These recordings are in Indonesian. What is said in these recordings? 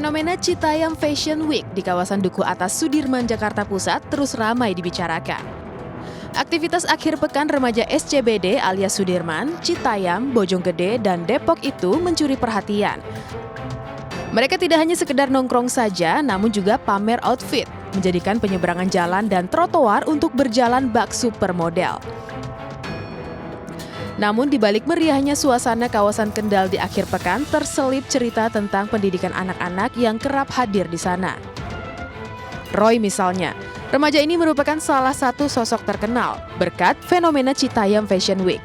Fenomena Citayam Fashion Week di kawasan Duku Atas Sudirman, Jakarta Pusat terus ramai dibicarakan. Aktivitas akhir pekan remaja SCBD alias Sudirman, Citayam, Bojonggede, dan Depok itu mencuri perhatian. Mereka tidak hanya sekedar nongkrong saja, namun juga pamer outfit, menjadikan penyeberangan jalan dan trotoar untuk berjalan bak supermodel. Namun di balik meriahnya suasana kawasan Kendal di akhir pekan terselip cerita tentang pendidikan anak-anak yang kerap hadir di sana. Roy misalnya, remaja ini merupakan salah satu sosok terkenal berkat fenomena Citayam Fashion Week.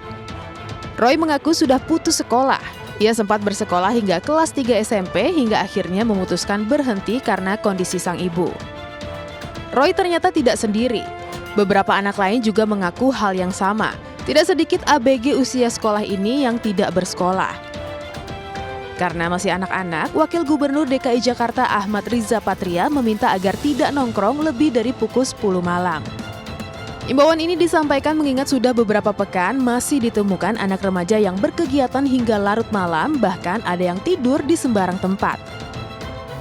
Roy mengaku sudah putus sekolah. Ia sempat bersekolah hingga kelas 3 SMP hingga akhirnya memutuskan berhenti karena kondisi sang ibu. Roy ternyata tidak sendiri. Beberapa anak lain juga mengaku hal yang sama. Tidak sedikit ABG usia sekolah ini yang tidak bersekolah. Karena masih anak-anak, Wakil Gubernur DKI Jakarta Ahmad Riza Patria meminta agar tidak nongkrong lebih dari pukul 10 malam. Imbauan ini disampaikan mengingat sudah beberapa pekan masih ditemukan anak remaja yang berkegiatan hingga larut malam, bahkan ada yang tidur di sembarang tempat.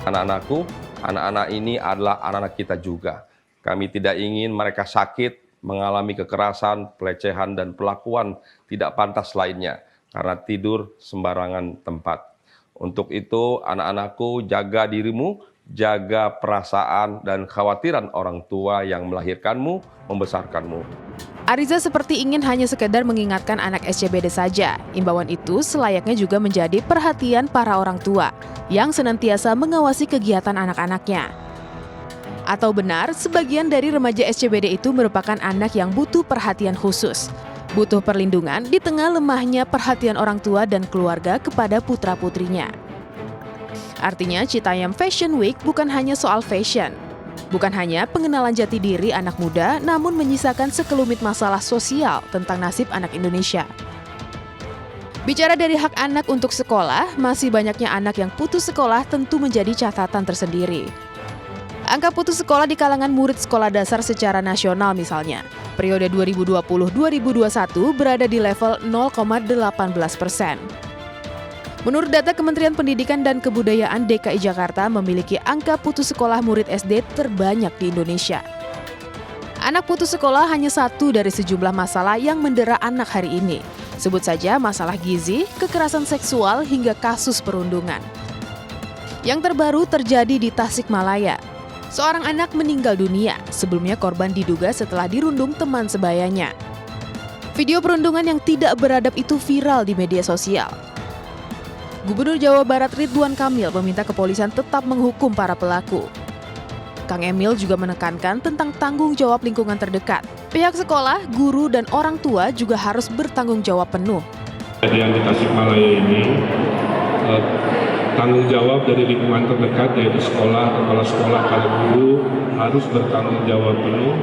Anak-anakku, anak-anak ini adalah anak-anak kita juga. Kami tidak ingin mereka sakit, mengalami kekerasan, pelecehan, dan perlakuan tidak pantas lainnya karena tidur sembarangan tempat. Untuk itu, anak-anakku, jaga dirimu, jaga perasaan dan khawatiran orang tua yang melahirkanmu, membesarkanmu. Ariza seperti ingin hanya sekedar mengingatkan anak SCBD saja. Imbauan itu selayaknya juga menjadi perhatian para orang tua yang senantiasa mengawasi kegiatan anak-anaknya. Atau benar, sebagian dari remaja SCBD itu merupakan anak yang butuh perhatian khusus. Butuh perlindungan di tengah lemahnya perhatian orang tua dan keluarga kepada putra-putrinya. Artinya, Citayam Fashion Week bukan hanya soal fashion. Bukan hanya pengenalan jati diri anak muda, namun menyisakan sekelumit masalah sosial tentang nasib anak Indonesia. Bicara dari hak anak untuk sekolah, masih banyaknya anak yang putus sekolah tentu menjadi catatan tersendiri. Angka putus sekolah di kalangan murid sekolah dasar secara nasional misalnya, periode 2020-2021 berada di level 0,18%. Menurut data Kementerian Pendidikan dan Kebudayaan DKI Jakarta memiliki angka putus sekolah murid SD terbanyak di Indonesia. Anak putus sekolah hanya satu dari sejumlah masalah yang mendera anak hari ini. Sebut saja masalah gizi, kekerasan seksual, hingga kasus perundungan. Yang terbaru terjadi di Tasikmalaya. Seorang anak meninggal dunia, sebelumnya korban diduga setelah dirundung teman sebayanya. Video perundungan yang tidak beradab itu viral di media sosial. Gubernur Jawa Barat Ridwan Kamil meminta kepolisian tetap menghukum para pelaku. Kang Emil juga menekankan tentang tanggung jawab lingkungan terdekat. Pihak sekolah, guru, dan orang tua juga harus bertanggung jawab penuh. Kejadian di Tasikmalaya ini tanggung jawab dari lingkungan terdekat yaitu sekolah, kepala sekolah, kepala guru harus bertanggung jawab penuh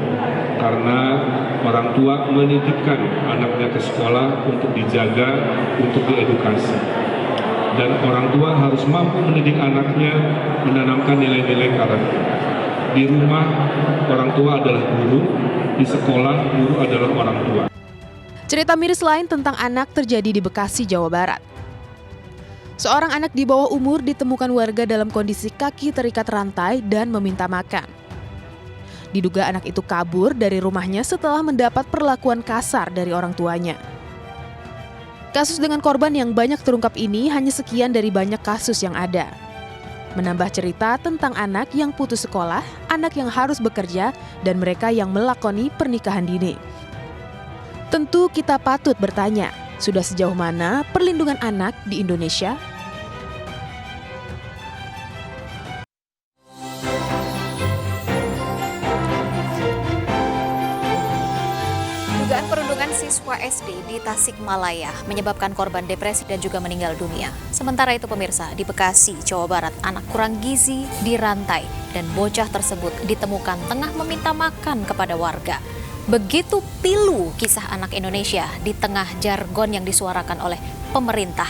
karena orang tua menitipkan anaknya ke sekolah untuk dijaga, untuk diedukasi. Dan orang tua harus mampu mendidik anaknya menanamkan nilai-nilai karakter. Di rumah orang tua adalah guru, di sekolah guru adalah orang tua. Cerita miris lain tentang anak terjadi di Bekasi, Jawa Barat. Seorang anak di bawah umur ditemukan warga dalam kondisi kaki terikat rantai dan meminta makan. Diduga anak itu kabur dari rumahnya setelah mendapat perlakuan kasar dari orang tuanya. Kasus dengan korban yang banyak terungkap ini hanya sekian dari banyak kasus yang ada. Menambah cerita tentang anak yang putus sekolah, anak yang harus bekerja, dan mereka yang melakoni pernikahan dini. Tentu kita patut bertanya, sudah sejauh mana perlindungan anak di Indonesia? Dugaan perundungan siswa SD di Tasikmalaya menyebabkan korban depresi dan juga meninggal dunia. Sementara itu pemirsa, di Bekasi, Jawa Barat, anak kurang gizi dirantai dan bocah tersebut ditemukan tengah meminta makan kepada warga. Begitu pilu kisah anak Indonesia di tengah jargon yang disuarakan oleh pemerintah.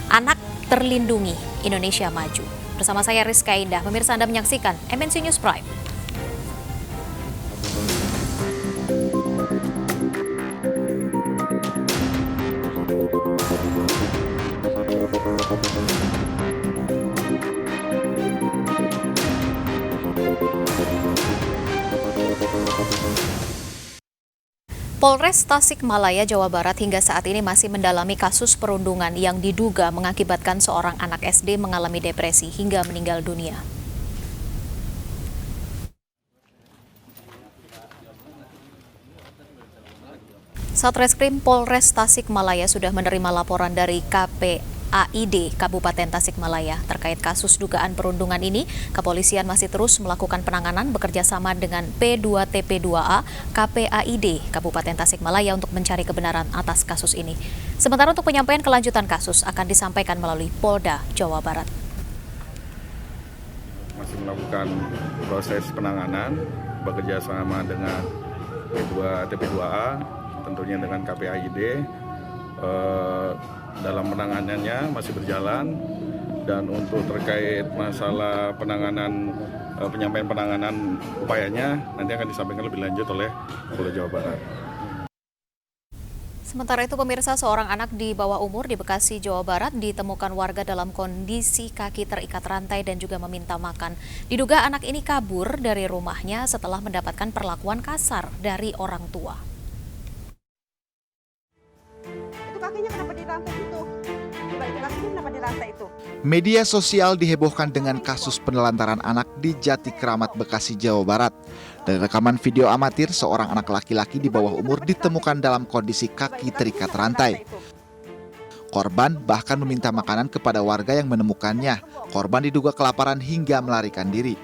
Anak terlindungi, Indonesia maju. Bersama saya Rizka Indah, pemirsa Anda menyaksikan MNC News Prime. Polres Tasikmalaya, Jawa Barat hingga saat ini masih mendalami kasus perundungan yang diduga mengakibatkan seorang anak SD mengalami depresi hingga meninggal dunia. Satreskrim Polres Tasikmalaya sudah menerima laporan dari KPAID Kabupaten Tasikmalaya terkait kasus dugaan perundungan ini. Kepolisian masih terus melakukan penanganan bekerja sama dengan P2TP2A KPAID Kabupaten Tasikmalaya untuk mencari kebenaran atas kasus ini. Sementara untuk penyampaian kelanjutan kasus akan disampaikan melalui Polda Jawa Barat. Masih melakukan proses penanganan bekerja sama dengan P2TP2A tentunya dengan KPAID. Dalam penanganannya masih berjalan, dan untuk terkait masalah penanganan penyampaian penanganan upayanya nanti akan disampaikan lebih lanjut oleh Polda Jawa Barat. Sementara itu pemirsa, seorang anak di bawah umur di Bekasi, Jawa Barat ditemukan warga dalam kondisi kaki terikat rantai dan juga meminta makan. Diduga anak ini kabur dari rumahnya setelah mendapatkan perlakuan kasar dari orang tua. Kakinya kenapa dirantai itu? Coba itu kakinya kenapa dirantai itu? Media sosial dihebohkan dengan kasus penelantaran anak di Jati Kramat, Bekasi, Jawa Barat. Dari rekaman video amatir, seorang anak laki-laki di bawah umur ditemukan dalam kondisi kaki terikat rantai. Korban bahkan meminta makanan kepada warga yang menemukannya. Korban diduga kelaparan hingga melarikan diri.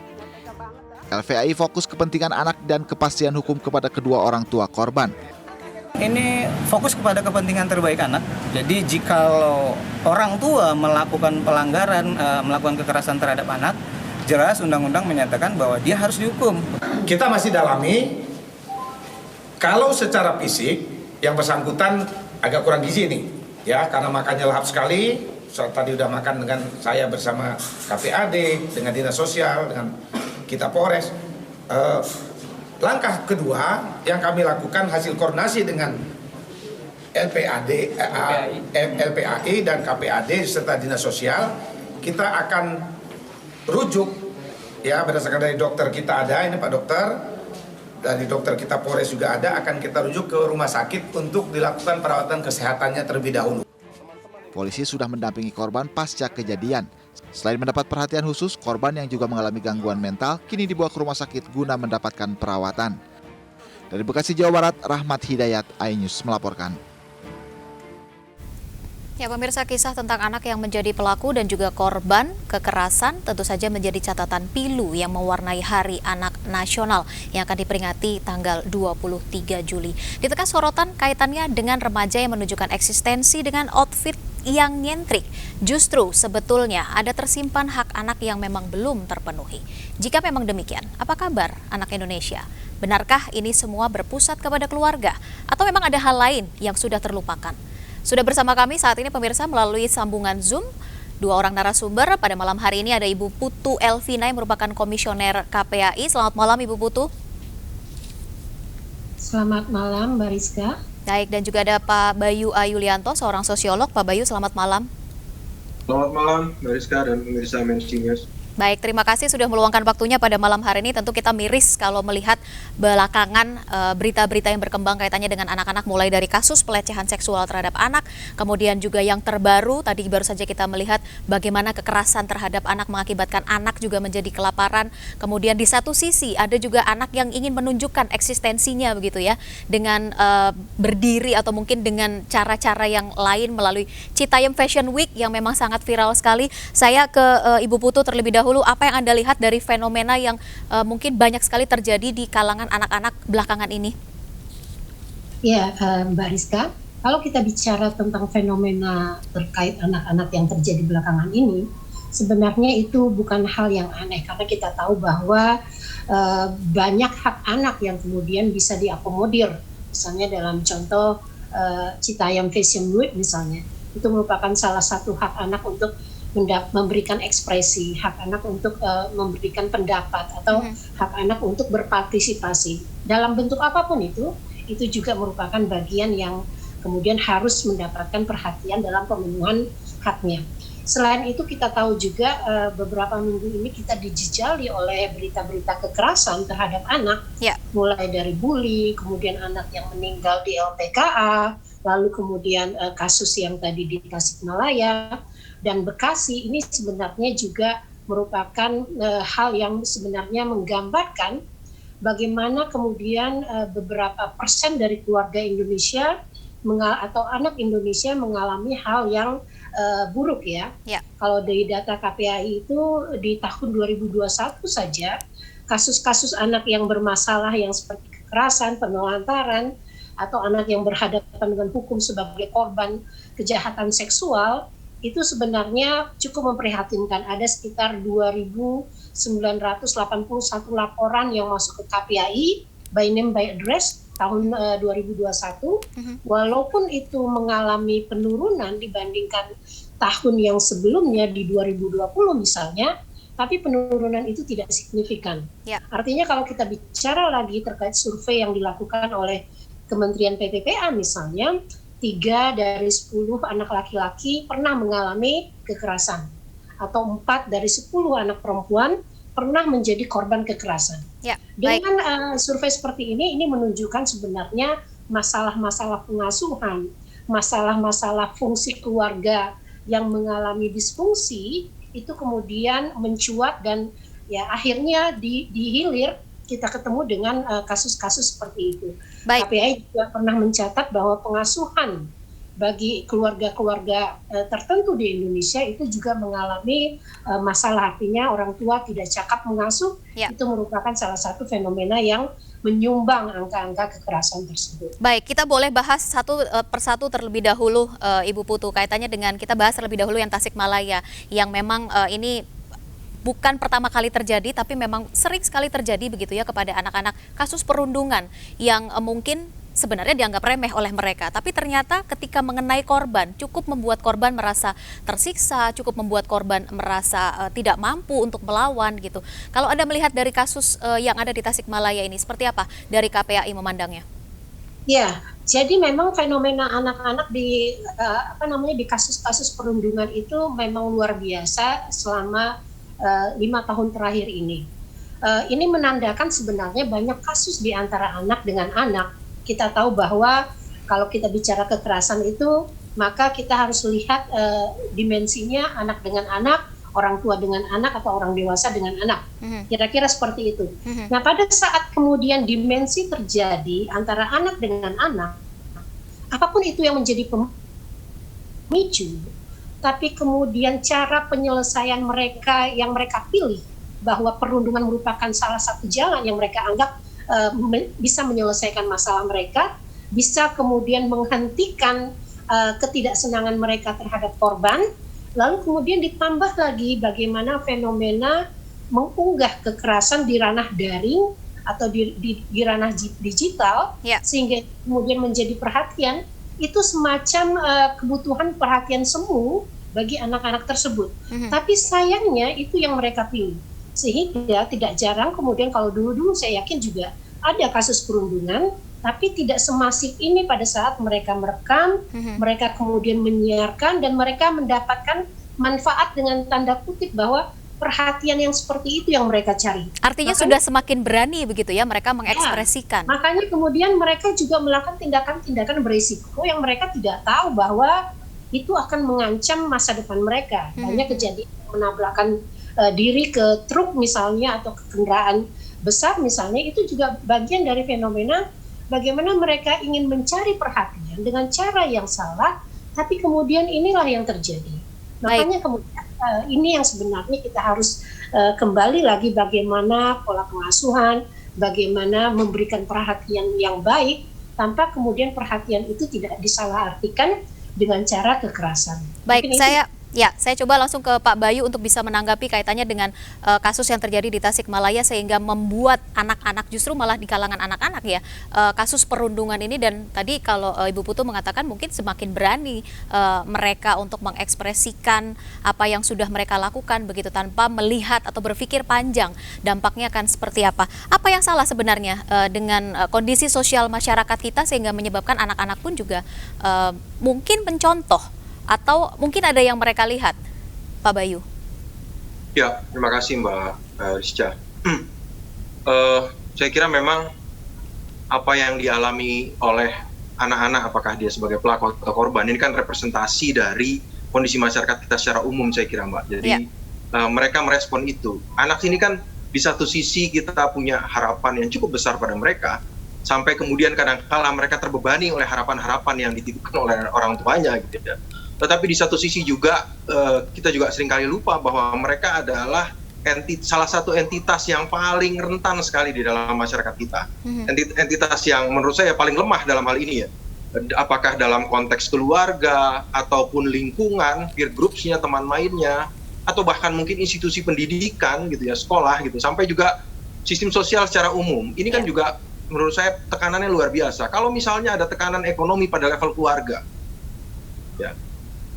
LVAI fokus kepentingan anak dan kepastian hukum kepada kedua orang tua korban. Ini fokus kepada kepentingan terbaik anak. Jadi jikalau orang tua melakukan pelanggaran, melakukan kekerasan terhadap anak, jelas undang-undang menyatakan bahwa dia harus dihukum. Kita masih dalami, kalau secara fisik yang bersangkutan agak kurang gizi nih, ya, karena makannya lahap sekali. Tadi udah makan dengan saya bersama KPAD, dengan Dinas Sosial, dengan kita Polres. Langkah kedua yang kami lakukan hasil koordinasi dengan LPAI dan KPAD serta Dinas Sosial, kita akan rujuk, ya, berdasarkan dari dokter kita ada, ini Pak Dokter, dari dokter kita Polres juga ada, akan kita rujuk ke rumah sakit untuk dilakukan perawatan kesehatannya terlebih dahulu. Polisi sudah mendampingi korban pasca kejadian. Selain mendapat perhatian khusus, korban yang juga mengalami gangguan mental kini dibawa ke rumah sakit guna mendapatkan perawatan. Dari Bekasi, Jawa Barat, Rahmat Hidayat, iNews melaporkan. Ya pemirsa, kisah tentang anak yang menjadi pelaku dan juga korban kekerasan tentu saja menjadi catatan pilu yang mewarnai Hari Anak Nasional yang akan diperingati tanggal 23 Juli. Ditekan sorotan kaitannya dengan remaja yang menunjukkan eksistensi dengan outfit yang nyentrik. Justru sebetulnya ada tersimpan hak anak yang memang belum terpenuhi. Jika memang demikian, apa kabar anak Indonesia? Benarkah ini semua berpusat kepada keluarga? Atau memang ada hal lain yang sudah terlupakan? Sudah bersama kami saat ini pemirsa melalui sambungan Zoom, dua orang narasumber. Pada malam hari ini ada Ibu Putu Elvina yang merupakan komisioner KPAI. Selamat malam Ibu Putu. Selamat malam Mbak Rizka. Baik, dan juga ada Pak Bayu Ayulianto, seorang sosiolog. Pak Bayu, selamat malam. Selamat malam Mbak Rizka dan pemirsa Mainstream News. Baik, terima kasih sudah meluangkan waktunya pada malam hari ini. Tentu kita miris kalau melihat belakangan berita-berita yang berkembang kaitannya dengan anak-anak, mulai dari kasus pelecehan seksual terhadap anak, kemudian juga yang terbaru, tadi baru saja kita melihat bagaimana kekerasan terhadap anak mengakibatkan anak juga menjadi kelaparan. Kemudian di satu sisi ada juga anak yang ingin menunjukkan eksistensinya begitu ya, dengan berdiri atau mungkin dengan cara-cara yang lain melalui Citayam Fashion Week yang memang sangat viral sekali. Saya ke Ibu Putu terlebih dahulu. Apa yang Anda lihat dari fenomena yang mungkin banyak sekali terjadi di kalangan anak-anak belakangan ini? Ya, Mbak Rizka, kalau kita bicara tentang fenomena terkait anak-anak yang terjadi belakangan ini, sebenarnya itu bukan hal yang aneh karena kita tahu bahwa banyak hak anak yang kemudian bisa diakomodir. Misalnya dalam contoh Citayam Fashion Week misalnya, itu merupakan salah satu hak anak untuk memberikan ekspresi, hak anak untuk memberikan pendapat, atau hak anak untuk berpartisipasi. Dalam bentuk apapun itu juga merupakan bagian yang kemudian harus mendapatkan perhatian dalam pemenuhan haknya. Selain itu kita tahu juga beberapa minggu ini kita dijejali oleh berita-berita kekerasan terhadap anak, mulai dari bully, kemudian anak yang meninggal di LPKA, lalu kemudian kasus yang tadi di Tasikmalaya dan Bekasi. Ini sebenarnya juga merupakan hal yang sebenarnya menggambarkan bagaimana kemudian beberapa persen dari keluarga Indonesia atau anak Indonesia mengalami hal yang buruk ya. Kalau dari data KPAI itu di tahun 2021 saja kasus-kasus anak yang bermasalah yang seperti kekerasan, penelantaran, atau anak yang berhadapan dengan hukum sebagai korban kejahatan seksual itu sebenarnya cukup memprihatinkan. Ada sekitar 2.981 laporan yang masuk ke KPAI by name by address tahun 2021, walaupun itu mengalami penurunan dibandingkan tahun yang sebelumnya di 2020 misalnya, tapi penurunan itu tidak signifikan. Artinya kalau kita bicara lagi terkait survei yang dilakukan oleh Kementerian PPPA misalnya, 3 dari 10 anak laki-laki pernah mengalami kekerasan, atau 4 dari 10 anak perempuan pernah menjadi korban kekerasan. Dengan survei seperti ini menunjukkan sebenarnya masalah-masalah pengasuhan, masalah-masalah fungsi keluarga yang mengalami disfungsi itu kemudian mencuat dan ya akhirnya dihilir kita ketemu dengan kasus-kasus seperti itu. KPAI juga pernah mencatat bahwa pengasuhan bagi keluarga-keluarga tertentu di Indonesia itu juga mengalami masalah, artinya orang tua tidak cakap mengasuh, itu merupakan salah satu fenomena yang menyumbang angka-angka kekerasan tersebut. Baik, kita boleh bahas satu persatu terlebih dahulu, Ibu Putu, kaitannya dengan kita bahas terlebih dahulu yang Tasikmalaya, yang memang ini bukan pertama kali terjadi, tapi memang sering sekali terjadi begitu ya kepada anak-anak, kasus perundungan yang mungkin sebenarnya dianggap remeh oleh mereka, tapi ternyata ketika mengenai korban cukup membuat korban merasa tersiksa, cukup membuat korban merasa tidak mampu untuk melawan gitu. Kalau Anda melihat dari kasus yang ada di Tasikmalaya ini, seperti apa dari KPAI memandangnya? Ya, jadi memang fenomena anak-anak di di kasus-kasus perundungan itu memang luar biasa selama 5 tahun terakhir ini. Ini menandakan sebenarnya banyak kasus di antara anak dengan anak. Kita tahu bahwa kalau kita bicara kekerasan itu, maka kita harus lihat dimensinya anak dengan anak, orang tua dengan anak, atau orang dewasa dengan anak. Kira-kira seperti itu. Nah, pada saat kemudian dimensi terjadi antara anak dengan anak, apapun itu yang menjadi pemicu, tapi kemudian cara penyelesaian mereka yang mereka pilih, bahwa perundungan merupakan salah satu jalan yang mereka anggap bisa menyelesaikan masalah mereka, bisa kemudian menghentikan ketidaksenangan mereka terhadap korban, lalu kemudian ditambah lagi bagaimana fenomena mengunggah kekerasan di ranah daring atau di ranah digital, sehingga kemudian menjadi perhatian, itu semacam kebutuhan perhatian semu bagi anak-anak tersebut. Tapi sayangnya itu yang mereka pilih. Sehingga tidak jarang kemudian kalau dulu-dulu saya yakin juga ada kasus perundungan, tapi tidak semasif ini pada saat mereka merekam, mereka kemudian menyiarkan, dan mereka mendapatkan manfaat dengan tanda kutip bahwa perhatian yang seperti itu yang mereka cari. Artinya sudah semakin berani begitu ya mereka mengekspresikan. Makanya kemudian mereka juga melakukan tindakan-tindakan berisiko yang mereka tidak tahu bahwa itu akan mengancam masa depan mereka. Banyak kejadian menabrakan diri ke truk misalnya atau ke kendaraan besar misalnya, itu juga bagian dari fenomena bagaimana mereka ingin mencari perhatian dengan cara yang salah, tapi kemudian inilah yang terjadi. Makanya kemudian ini yang sebenarnya kita harus kembali lagi bagaimana pola pengasuhan, bagaimana memberikan perhatian yang baik tanpa kemudian perhatian itu tidak disalahartikan dengan cara kekerasan. Baik, saya coba langsung ke Pak Bayu untuk bisa menanggapi kaitannya dengan kasus yang terjadi di Tasikmalaya sehingga membuat anak-anak, justru malah di kalangan anak-anak ya, kasus perundungan ini. Dan tadi kalau Ibu Putu mengatakan mungkin semakin berani mereka untuk mengekspresikan apa yang sudah mereka lakukan begitu tanpa melihat atau berpikir panjang dampaknya akan seperti apa. Apa yang salah sebenarnya dengan kondisi sosial masyarakat kita sehingga menyebabkan anak-anak pun juga mungkin mencontoh, atau mungkin ada yang mereka lihat Pak Bayu. Ya, terima kasih Mbak Rizka. Saya kira memang apa yang dialami oleh anak-anak, apakah dia sebagai pelaku atau korban, ini kan representasi dari kondisi masyarakat kita secara umum, saya kira Mbak. Jadi mereka merespon itu. Anak ini kan di satu sisi kita punya harapan yang cukup besar pada mereka, sampai kemudian kadang-kala mereka terbebani oleh harapan-harapan yang dititipkan oleh orang tuanya gitu ya. Tetapi di satu sisi juga kita juga seringkali lupa bahwa mereka adalah salah satu entitas yang paling rentan sekali di dalam masyarakat kita. Entitas yang menurut saya paling lemah dalam hal ini ya. Apakah dalam konteks keluarga, ataupun lingkungan, peer groups-nya, teman mainnya, atau bahkan mungkin institusi pendidikan gitu ya, sekolah gitu, sampai juga sistem sosial secara umum. Ini kan juga menurut saya tekanannya luar biasa. Kalau misalnya ada tekanan ekonomi pada level keluarga, ya,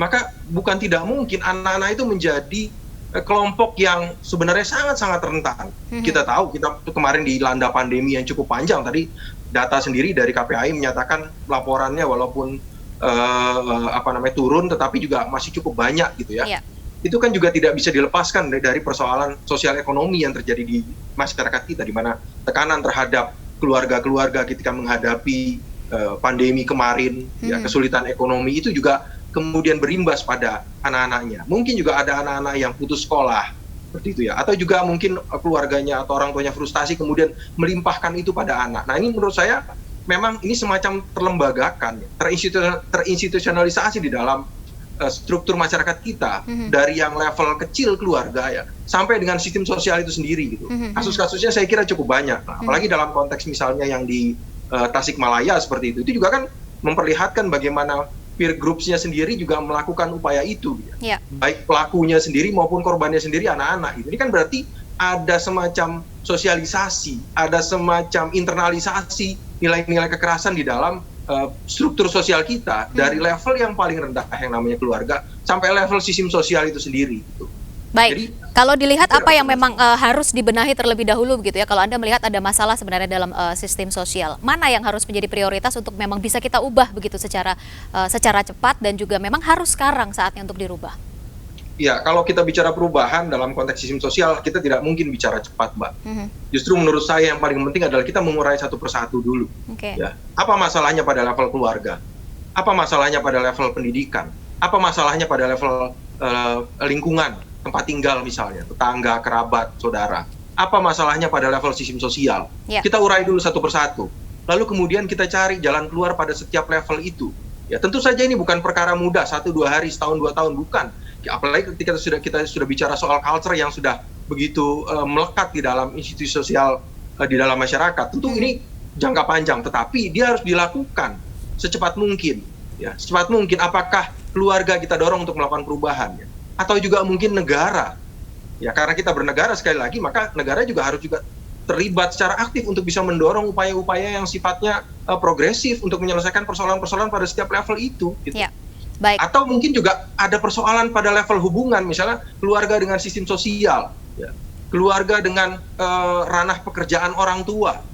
maka bukan tidak mungkin anak-anak itu menjadi kelompok yang sebenarnya sangat-sangat rentan. Kita tahu, kita kemarin dilanda pandemi yang cukup panjang. Tadi data sendiri dari KPAI menyatakan laporannya walaupun turun, tetapi juga masih cukup banyak gitu ya. Itu kan juga tidak bisa dilepaskan dari persoalan sosial ekonomi yang terjadi di masyarakat kita, di mana tekanan terhadap keluarga-keluarga ketika menghadapi pandemi kemarin, ya, kesulitan ekonomi itu juga kemudian berimbas pada anak-anaknya. Mungkin juga ada anak-anak yang putus sekolah, seperti itu ya. Atau juga mungkin keluarganya atau orang tuanya frustasi kemudian melimpahkan itu pada anak. Nah ini menurut saya memang ini semacam terlembagakan, terinstitusionalisasi di dalam struktur masyarakat kita, dari yang level kecil keluarga ya, sampai dengan sistem sosial itu sendiri gitu. Kasus-kasusnya saya kira cukup banyak. Nah, apalagi dalam konteks misalnya yang di Tasikmalaya seperti itu juga kan memperlihatkan bagaimana peer groups-nya sendiri juga melakukan upaya itu, ya. Baik pelakunya sendiri maupun korbannya sendiri anak-anak. Ini kan berarti ada semacam sosialisasi, ada semacam internalisasi nilai-nilai kekerasan di dalam struktur sosial kita, dari level yang paling rendah yang namanya keluarga sampai level sistem sosial itu sendiri. Gitu. Baik, jadi, kalau dilihat apa yang memang harus dibenahi terlebih dahulu begitu ya, kalau Anda melihat ada masalah sebenarnya dalam sistem sosial, mana yang harus menjadi prioritas untuk memang bisa kita ubah begitu secara cepat dan juga memang harus sekarang saatnya untuk dirubah? Ya, kalau kita bicara perubahan dalam konteks sistem sosial, kita tidak mungkin bicara cepat, Mbak. Justru menurut saya yang paling penting adalah kita mengurai satu persatu dulu. Ya. Apa masalahnya pada level keluarga? Apa masalahnya pada level pendidikan? Apa masalahnya pada level lingkungan? Tempat tinggal misalnya, tetangga, kerabat, saudara. Apa masalahnya pada level sistem sosial? Kita urai dulu satu persatu. Lalu kemudian kita cari jalan keluar pada setiap level itu. Ya tentu saja ini bukan perkara mudah, 1-2 hari, setahun, 2 tahun, bukan. Ya, apalagi ketika kita sudah bicara soal culture yang sudah begitu melekat di dalam institusi sosial di dalam masyarakat. Tentu ini jangka panjang, tetapi dia harus dilakukan secepat mungkin. Ya, secepat mungkin. Apakah keluarga kita dorong untuk melakukan perubahan? Ya? Atau juga mungkin negara, ya karena kita bernegara sekali lagi, maka negara juga harus juga terlibat secara aktif untuk bisa mendorong upaya-upaya yang sifatnya progresif untuk menyelesaikan persoalan-persoalan pada setiap level itu. Gitu. Ya, baik. Atau mungkin juga ada persoalan pada level hubungan, misalnya keluarga dengan sistem sosial, ya. Keluarga dengan ranah pekerjaan orang tua.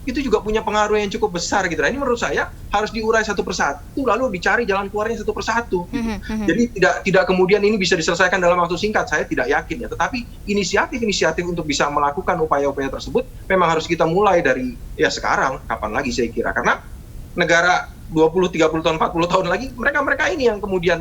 Itu juga punya pengaruh yang cukup besar gitu. Nah, ini menurut saya harus diurai satu persatu, lalu dicari jalan keluarnya satu persatu. Gitu. Jadi tidak kemudian ini bisa diselesaikan dalam waktu singkat, saya tidak yakin ya. Tetapi inisiatif untuk bisa melakukan upaya-upaya tersebut memang harus kita mulai dari ya sekarang, kapan lagi saya kira. Karena negara 20, 30 tahun, 40 tahun lagi, mereka ini yang kemudian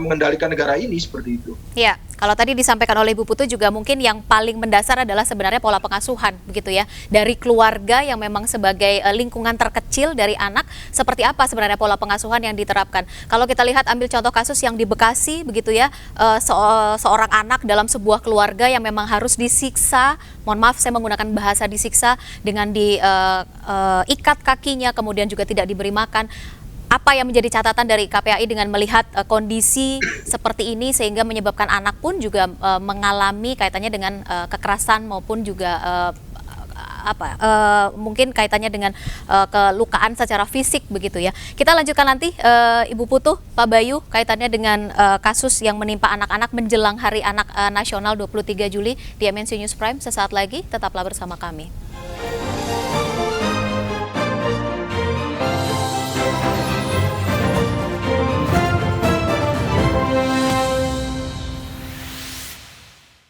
mengendalikan negara ini seperti itu. Ya, kalau tadi disampaikan oleh Ibu Putu juga mungkin yang paling mendasar adalah sebenarnya pola pengasuhan, begitu ya. Dari keluarga yang memang sebagai lingkungan terkecil dari anak, seperti apa sebenarnya pola pengasuhan yang diterapkan. Kalau kita lihat ambil contoh kasus yang di Bekasi, begitu ya, seorang anak dalam sebuah keluarga yang memang harus disiksa, mohon maaf saya menggunakan bahasa disiksa, dengan diikat kakinya, kemudian juga tidak diberi makan. Apa yang menjadi catatan dari KPAI dengan melihat kondisi seperti ini sehingga menyebabkan anak pun juga mengalami kaitannya dengan kekerasan maupun juga mungkin kaitannya dengan kelukaan secara fisik begitu ya. Kita lanjutkan nanti Ibu Putu, Pak Bayu, kaitannya dengan kasus yang menimpa anak-anak menjelang Hari Anak Nasional 23 Juli di MNC News Prime. Sesaat lagi tetaplah bersama kami.